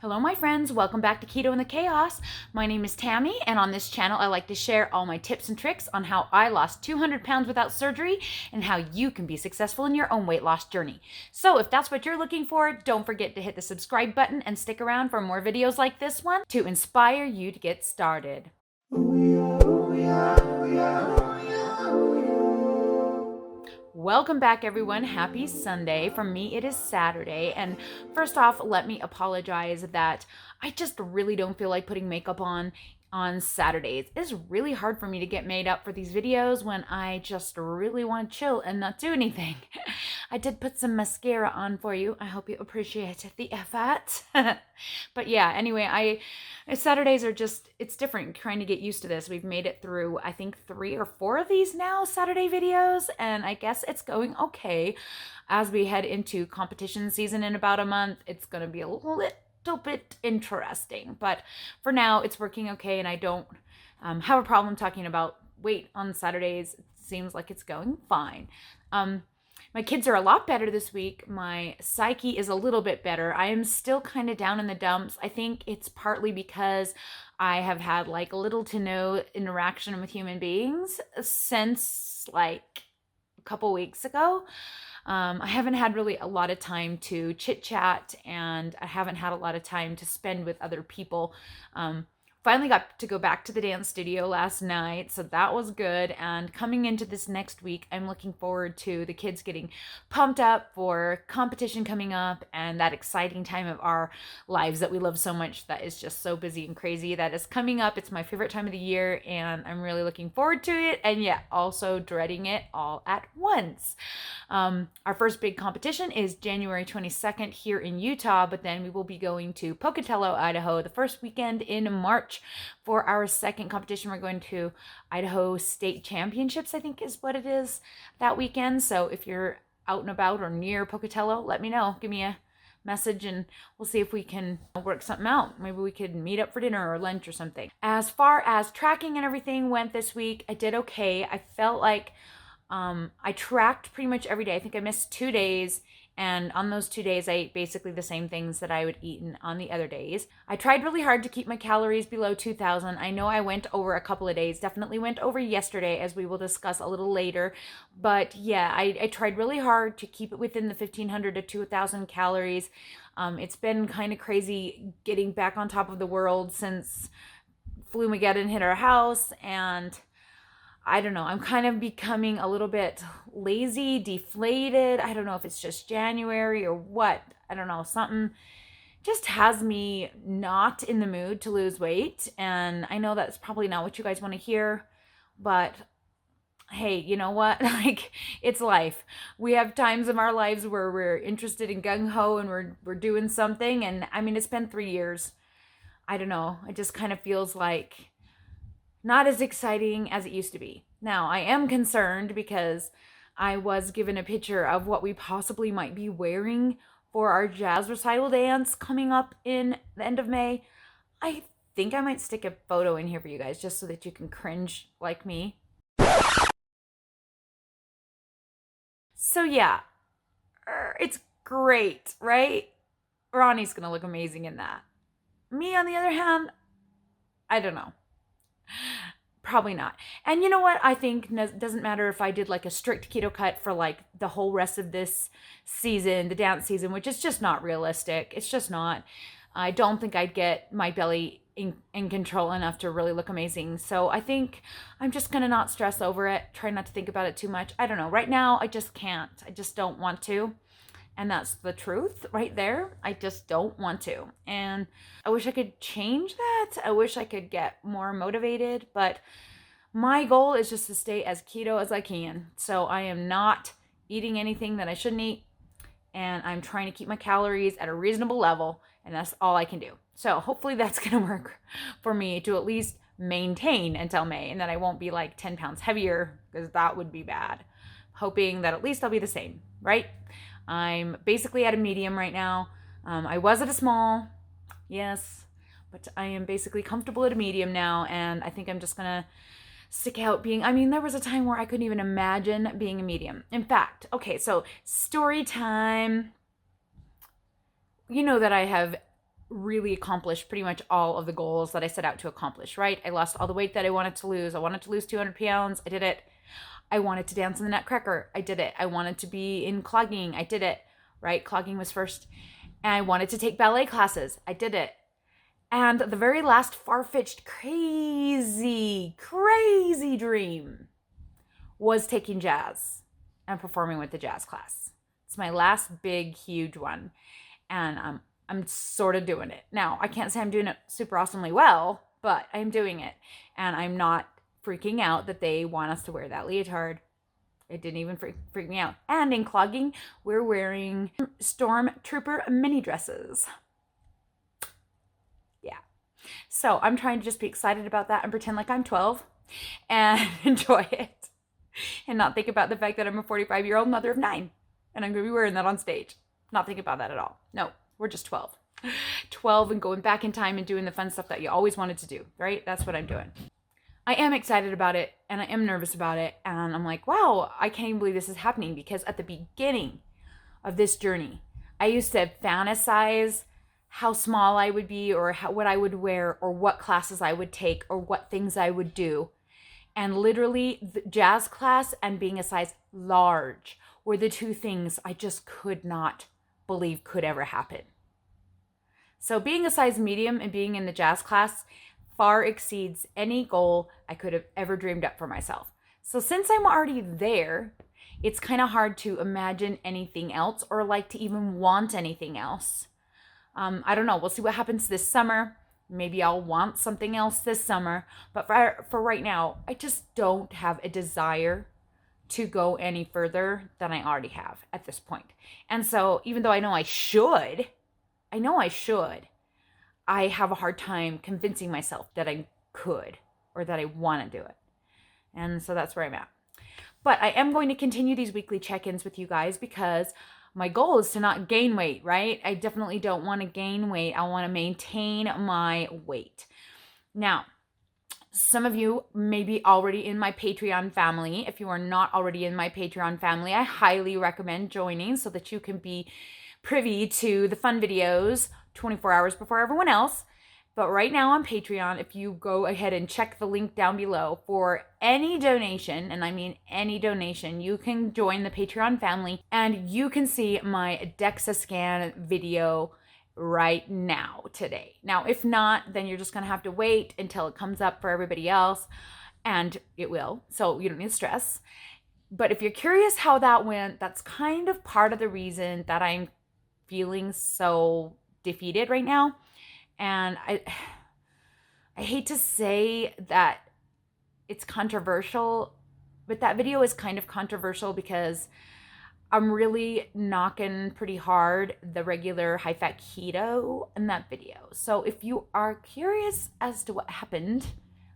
Hello my friends, welcome back to Keto and the Chaos. My name is Tammy, and on this channel I like to share all my tips and tricks on how I lost 200 pounds without surgery and how you can be successful in your own weight loss journey. So if that's what you're looking for, don't forget to hit the subscribe button and stick around for more videos like this one to inspire you to get started. Welcome back everyone. Happy Sunday. For me it is Saturday, and first off let me apologize that I just really don't feel like putting makeup on Saturdays. It's really hard for me to get made up for these videos when I just really want to chill and not do anything. I did put some mascara on for you. I hope you appreciate the effort. But yeah, anyway, Saturdays are just, it's different trying to get used to this. We've made it through, I think, 3 or 4 of these now, Saturday videos, and I guess it's going okay. As we head into competition season in about a month, it's going to be a little bit interesting, but for now it's working okay, and I don't have a problem talking about weight on Saturdays. It seems like it's going fine. My kids are a lot better this week. My psyche is a little bit better. I am still kind of down in the dumps. I think it's partly because I have had like little to no interaction with human beings since like a couple weeks ago. I haven't had really a lot of time to chit chat, and I haven't had a lot of time to spend with other people. Finally got to go back to the dance studio last night, so that was good. And coming into this next week, I'm looking forward to the kids getting pumped up for competition coming up and that exciting time of our lives that we love so much, that is just so busy and crazy, that is coming up. It's my favorite time of the year, and I'm really looking forward to it, and yet also dreading it all at once. Our first big competition is January 22nd here in Utah, but then we will be going to Pocatello, Idaho, the first weekend in March for our second competition. We're going to Idaho State Championships, I think is what it is, that weekend. So if you're out and about or near Pocatello, let me know. Give me a message and we'll see if we can work something out. Maybe we could meet up for dinner or lunch or something. As far as tracking and everything went this week, I did okay. I felt like I tracked pretty much every day. I think I missed 2 days, and on those 2 days, I ate basically the same things that I would eat on the other days. I tried really hard to keep my calories below 2,000. I know I went over a couple of days, definitely went over yesterday, as we will discuss a little later. But yeah, I tried really hard to keep it within the 1,500 to 2,000 calories. It's been kind of crazy getting back on top of the world since Flumageddon hit our house, and I don't know, I'm kind of becoming a little bit lazy, deflated. I don't know if it's just January or what. I don't know, something just has me not in the mood to lose weight. And I know that's probably not what you guys want to hear, but hey, you know what? Like, it's life. We have times in our lives where we're interested in gung-ho and we're doing something. And I mean, it's been 3 years. I don't know. It just kind of feels like not as exciting as it used to be. Now, I am concerned because I was given a picture of what we possibly might be wearing for our jazz recital dance coming up in the end of May. I think I might stick a photo in here for you guys just so that you can cringe like me. So yeah, it's great, right? Ronnie's gonna look amazing in that. Me, on the other hand, I don't know. Probably not. And you know what? I think it doesn't matter if I did like a strict keto cut for like the whole rest of this season, the dance season, which is just not realistic. It's just not. I don't think I'd get my belly in control enough to really look amazing. So I think I'm just going to not stress over it. Try not to think about it too much. I don't know. Right now, I just can't. I just don't want to. And that's the truth right there. I just don't want to. And I wish I could change that. I wish I could get more motivated. But my goal is just to stay as keto as I can. So I am not eating anything that I shouldn't eat. And I'm trying to keep my calories at a reasonable level. And that's all I can do. So hopefully that's going to work for me to at least maintain until May. And that I won't be like 10 pounds heavier, because that would be bad. Hoping that at least I'll be the same, right? I'm basically at a medium right now. I was at a small, yes, but I am basically comfortable at a medium now, and I think I'm just gonna stick out being, I mean, there was a time where I couldn't even imagine being a medium. In fact, okay, so story time. You know that I have really accomplished pretty much all of the goals that I set out to accomplish, right? I lost all the weight that I wanted to lose. I wanted to lose 200 pounds. I did it. I wanted to dance in the Nutcracker. I did it. I wanted to be in clogging. I did it, right? Clogging was first. And I wanted to take ballet classes. I did it. And the very last far-fetched, crazy dream was taking jazz and performing with the jazz class. It's my last big, huge one. And I'm sort of doing it. Now, I can't say I'm doing it super awesomely well, but I'm doing it. And I'm not freaking out that they want us to wear that leotard. It didn't even freak me out. And in clogging, we're wearing Stormtrooper mini dresses. Yeah. So I'm trying to just be excited about that and pretend like I'm 12 and enjoy it. And not think about the fact that I'm a 45-year-old mother of 9. And I'm going to be wearing that on stage. Not think about that at all. No, we're just 12. 12 and going back in time and doing the fun stuff that you always wanted to do, right? That's what I'm doing. I am excited about it and I am nervous about it. And I'm like, wow, I can't even believe this is happening, because at the beginning of this journey, I used to fantasize how small I would be, or what I would wear, or what classes I would take, or what things I would do. And literally the jazz class and being a size large were the two things I just could not believe could ever happen. So being a size medium and being in the jazz class far exceeds any goal I could have ever dreamed up for myself. So since I'm already there, it's kind of hard to imagine anything else, or like to even want anything else. I don't know. We'll see what happens this summer. Maybe I'll want something else this summer. But for right now, I just don't have a desire to go any further than I already have at this point. And so even though I know I should, I have a hard time convincing myself that I could, or that I want to do it. And so that's where I'm at. But I am going to continue these weekly check-ins with you guys, because my goal is to not gain weight, right? I definitely don't want to gain weight. I want to maintain my weight. Now, some of you may be already in my Patreon family. If you are not already in my Patreon family, I highly recommend joining so that you can be privy to the fun videos 24 hours before everyone else. But right now on Patreon, if you go ahead and check the link down below, for any donation, and I mean any donation, you can join the Patreon family and you can see my DEXA scan video right now, today. Now, if not, then you're just going to have to wait until it comes up for everybody else, and it will. So you don't need to stress. But if you're curious how that went, that's kind of part of the reason that I'm feeling so defeated right now. And I hate to say that it's controversial, but that video is kind of controversial because I'm really knocking pretty hard the regular high-fat keto in that video. So if you are curious as to what happened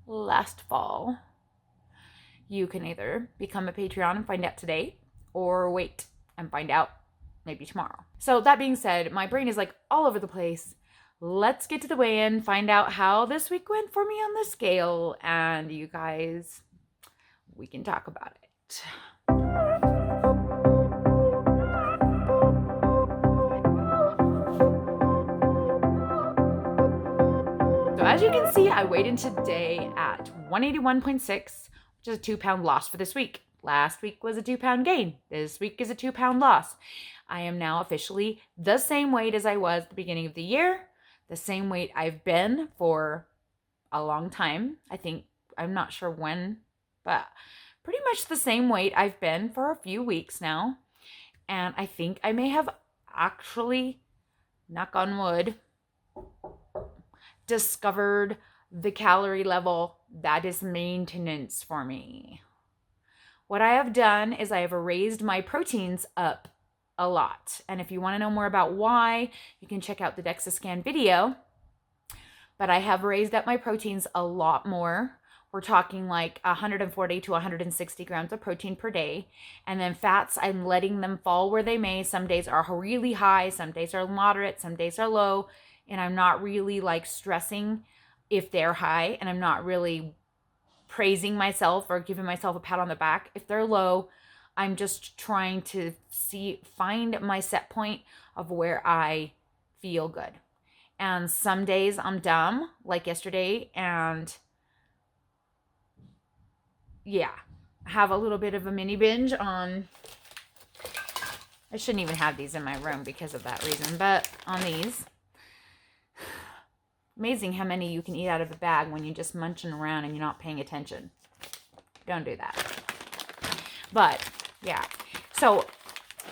last fall, you can either become a Patreon and find out today, or wait and find out maybe tomorrow. So that being said, my brain is like all over the place. Let's get to the weigh-in, find out how this week went for me on the scale, and you guys, we can talk about it. So as you can see, I weighed in today at 181.6, which is a 2-pound loss for this week. Last week was a 2-pound gain. This week is a 2-pound loss. I am now officially the same weight as I was at the beginning of the year. The same weight I've been for a long time. I'm not sure when, but pretty much the same weight I've been for a few weeks now. And I think I may have actually, knock on wood, discovered the calorie level that is maintenance for me. What I have done is I have raised my proteins up a lot. And if you want to know more about why, you can check out the DEXA scan video. But I have raised up my proteins a lot more. We're talking like 140 to 160 grams of protein per day. And then fats, I'm letting them fall where they may. Some days are really high, some days are moderate, some days are low. And I'm not really like stressing if they're high. And I'm not really praising myself or giving myself a pat on the back if they're low. I'm just trying to find my set point of where I feel good. And some days I'm dumb, like yesterday, and yeah, have a little bit of a mini binge on, I shouldn't even have these in my room because of that reason, but on these. Amazing how many you can eat out of a bag when you're just munching around and you're not paying attention. Don't do that. But yeah, so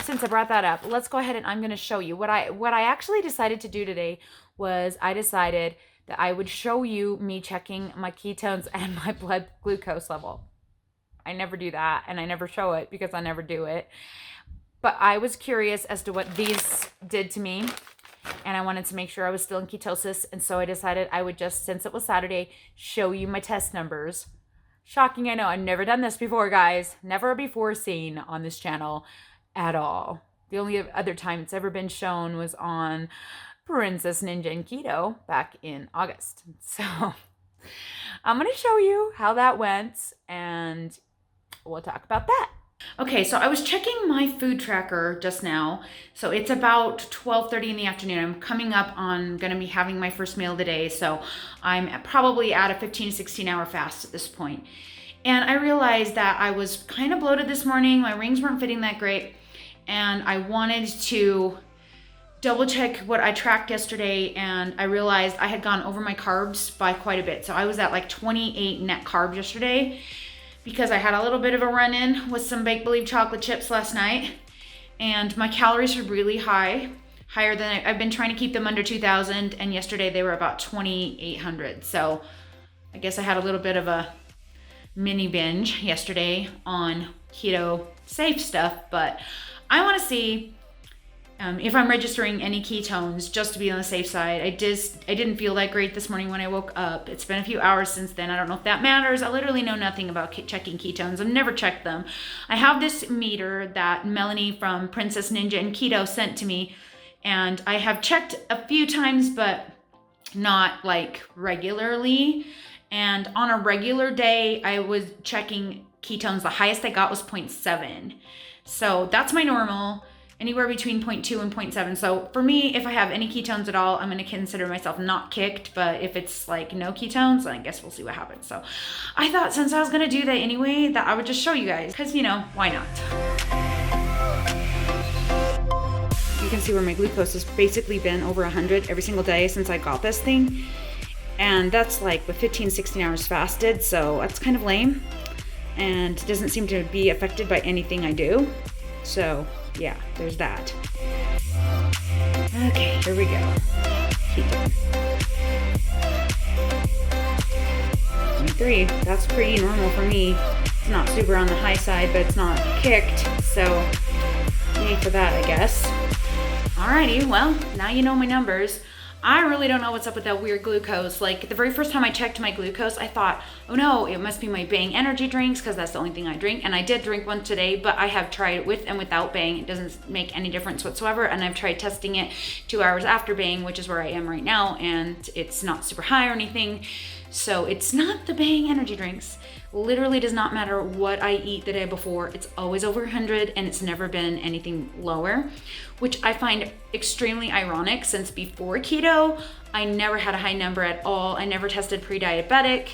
since I brought that up, let's go ahead and I'm going to show you what I actually decided to do today was I decided that I would show you me checking my ketones and my blood glucose level. I never do that, and I never show it because I never do it. But I was curious as to what these did to me, and I wanted to make sure I was still in ketosis, and so I decided I would just, since it was Saturday, show you my test numbers. Shocking, I know. I've never done this before, guys. Never before seen on this channel at all. The only other time it's ever been shown was on Princess Ninja and Keto back in August. So I'm going to show you how that went, and we'll talk about that. Okay, so I was checking my food tracker just now. So it's about 12:30 in the afternoon. I'm coming up on going to be having my first meal of the day. So I'm probably at a 15 to 16 hour fast at this point. And I realized that I was kind of bloated this morning. My rings weren't fitting that great. And I wanted to double check what I tracked yesterday, and I realized I had gone over my carbs by quite a bit. So I was at like 28 net carbs yesterday because I had a little bit of a run-in with some Bake Believe chocolate chips last night, and my calories are really high, higher than I've been trying to keep them under 2,000, and yesterday they were about 2,800. So I guess I had a little bit of a mini binge yesterday on keto safe stuff, but I want to see if I'm registering any ketones just to be on the safe side. I didn't feel that great this morning when I woke up. It's been a few hours since then. I don't know if that matters. I literally know nothing about checking ketones. I've never checked them. I have this meter that Melanie from Princess Ninja and Keto sent to me, and I have checked a few times, but not like regularly. And on a regular day, I was checking ketones. The highest I got was 0.7. So that's my normal, anywhere between 0.2 and 0.7. So for me, if I have any ketones at all, I'm going to consider myself not kicked. But if it's like no ketones, then I guess we'll see what happens. So I thought since I was going to do that anyway, that I would just show you guys because, you know, why not? You can see where my glucose has basically been over 100 every single day since I got this thing. And that's like with 15, 16 hours fasted. So that's kind of lame. And doesn't seem to be affected by anything I do. So yeah, there's that. Okay, here we go. 23, that's pretty normal for me. It's not super on the high side, but it's not kicked. So yay for that, I guess. Alrighty, well, now you know my numbers. I really don't know what's up with that weird glucose. Like the very first time I checked my glucose, I thought, oh no, it must be my Bang energy drinks because that's the only thing I drink. And I did drink one today, but I have tried it with and without Bang. It doesn't make any difference whatsoever. And I've tried testing it 2 hours after Bang, which is where I am right now. And it's not super high or anything. So it's not the Bang energy drinks. Literally does not matter what I eat the day before. It's always over 100 and it's never been anything lower, which I find extremely ironic since before keto, I never had a high number at all. I never tested pre-diabetic.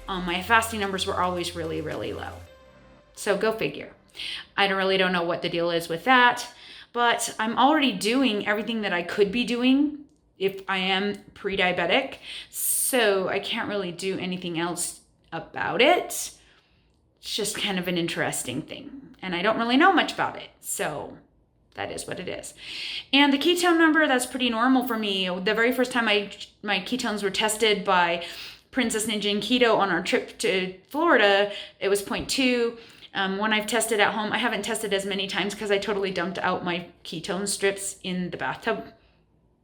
My fasting numbers were always really, really low. So go figure. I really don't know what the deal is with that, but I'm already doing everything that I could be doing if I am pre-diabetic. So I can't really do anything else about it. It's just kind of an interesting thing. And I don't really know much about it. So that is what it is. And the ketone number, that's pretty normal for me. The very first time my ketones were tested by Princess Ninja and Keto on our trip to Florida, it was 0.2. When I've tested at home, I haven't tested as many times because I totally dumped out my ketone strips in the bathtub.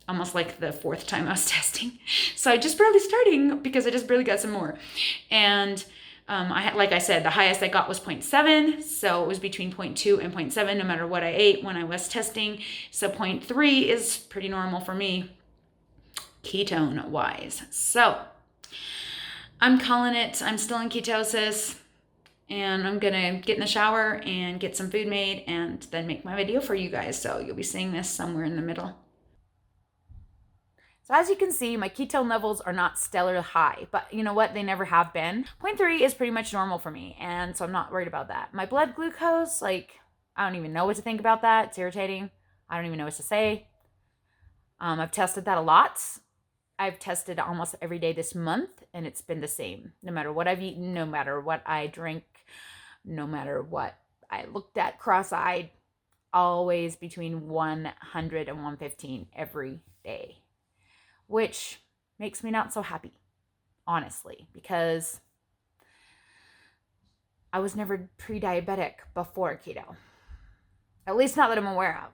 Almost like the 4th time I was testing. So I just barely starting because I just barely got some more. And like I said, the highest I got was 0.7. So it was between 0.2 and 0.7 no matter what I ate when I was testing. So 0.3 is pretty normal for me ketone wise. So I'm calling it. I'm still in ketosis. And I'm going to get in the shower and get some food made and then make my video for you guys. So you'll be seeing this somewhere in the middle. So as you can see, my ketone levels are not stellar high, but you know what? They never have been. 0.3 is pretty much normal for me, and so I'm not worried about that. My blood glucose, like, I don't even know what to think about that. It's irritating. I don't even know what to say. I've tested that a lot. I've tested almost every day this month, and it's been the same. No matter what I've eaten, no matter what I drink, no matter what I looked at cross-eyed, always between 100 and 115 every day, which makes me not so happy, honestly, because I was never pre-diabetic before keto. At least not that I'm aware of.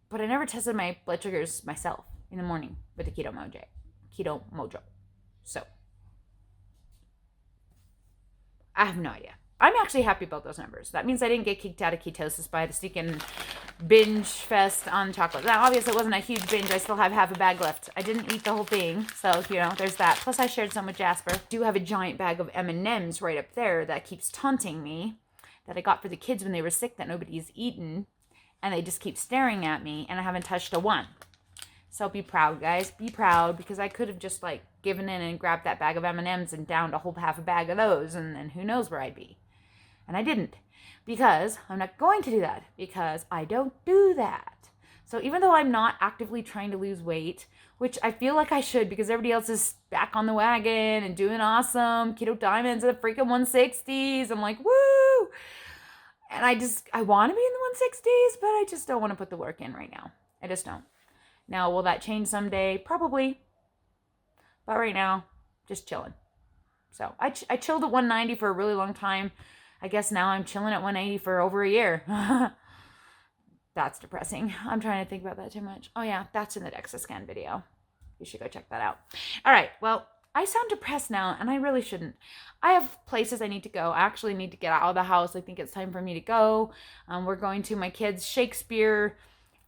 But I never tested my blood sugars myself in the morning with the Keto Mojo. So I have no idea. I'm actually happy about those numbers. That means I didn't get kicked out of ketosis by the sneaking binge fest on chocolate. Now, obviously, it wasn't a huge binge. I still have half a bag left. I didn't eat the whole thing, so, you know, there's that. Plus, I shared some with Jasper. I do have a giant bag of M&Ms right up there that keeps taunting me, that I got for the kids when they were sick that nobody's eaten, and they just keep staring at me, and I haven't touched a one. So be proud, guys. Be proud, because I could have just, like, given in and grabbed that bag of M&Ms and downed a whole half a bag of those, and who knows where I'd be. And I didn't, because I'm not going to do that, because I don't do that. So even though I'm not actively trying to lose weight, which I feel like I should, because everybody else is back on the wagon and doing awesome, keto diamonds at freaking 160s, I'm like, woo! And I want to be in the 160s, but I just don't want to put the work in right now. I just don't. Now, will that change someday? Probably. But right now, just chilling. So I chilled at 190 for a really long time. I guess now I'm chilling at 180 for over a year. That's depressing. I'm trying to think about that too much. Oh yeah, that's in the DEXA scan video. You should go check that out. All right, well, I sound depressed now, and I really shouldn't. I have places I need to go. I actually need to get out of the house. I think it's time for me to go. We're going to my kids' Shakespeare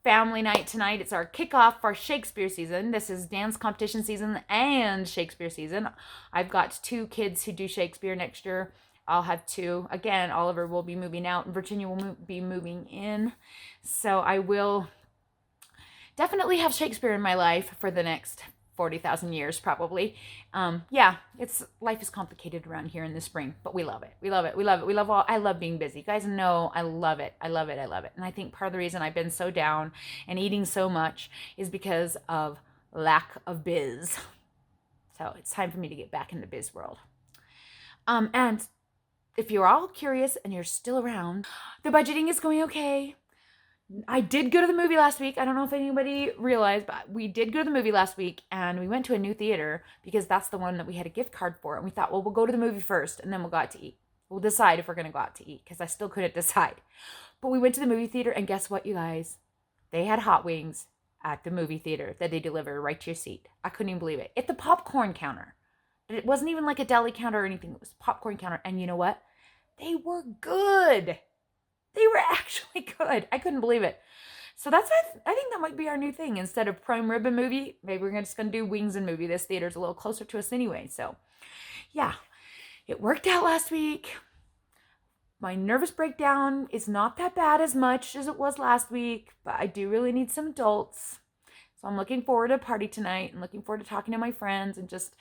family night tonight. It's our kickoff for Shakespeare season. This is dance competition season and Shakespeare season. I've got 2 kids who do Shakespeare next year. I'll have 2. Again, Oliver will be moving out and Virginia will be moving in. So I will definitely have Shakespeare in my life for the next 40,000 years, probably. Yeah, life is complicated around here in the spring, but we love it. We love it. We love it. I love being busy. You guys know I love it. I love it. I love it. And I think part of the reason I've been so down and eating so much is because of lack of biz. So it's time for me to get back in the biz world. And if you're all curious and you're still around, the budgeting is going okay. I did go to the movie last week. I don't know if anybody realized, but we did go to the movie last week, and we went to a new theater because that's the one that we had a gift card for. And we thought, well, we'll go to the movie first, and then we'll go out to eat. We'll decide if we're going to go out to eat, because I still couldn't decide. But we went to the movie theater, and guess what, you guys? They had hot wings at the movie theater that they deliver right to your seat. I couldn't even believe it. At the popcorn counter. It wasn't even like a deli counter or anything. It was a popcorn counter. And you know what? They were good. They were actually good. I couldn't believe it. So I think that might be our new thing. Instead of prime rib and movie, maybe we're just going to do wings and movie. This theater's a little closer to us anyway. So yeah, it worked out last week. My nervous breakdown is not that bad as much as it was last week, but I do really need some adults. So I'm looking forward to a party tonight and looking forward to talking to my friends and just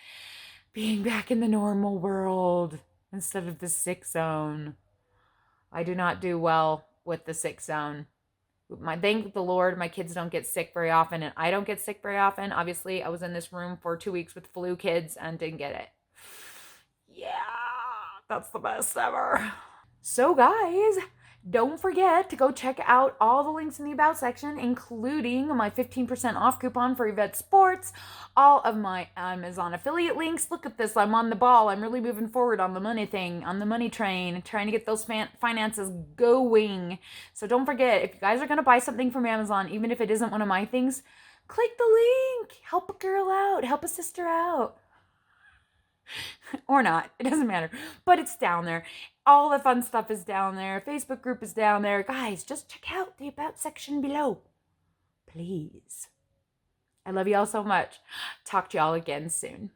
being back in the normal world instead of the sick zone. I do not do well with the sick zone. Thank the Lord, my kids don't get sick very often, and I don't get sick very often. Obviously, I was in this room for 2 weeks with flu kids and didn't get it. Yeah, that's the best ever. So guys, don't forget to go check out all the links in the About section, including my 15% off coupon for Yvette Sports, all of my Amazon affiliate links. Look at this, I'm on the ball. I'm really moving forward on the money thing, on the money train, trying to get those finances going. So don't forget, if you guys are going to buy something from Amazon, even if it isn't one of my things, click the link. Help a girl out. Help a sister out. Or not. It doesn't matter. But it's down there. All the fun stuff is down there. Facebook group is down there. Guys, just check out the About section below. Please. I love y'all so much. Talk to y'all again soon.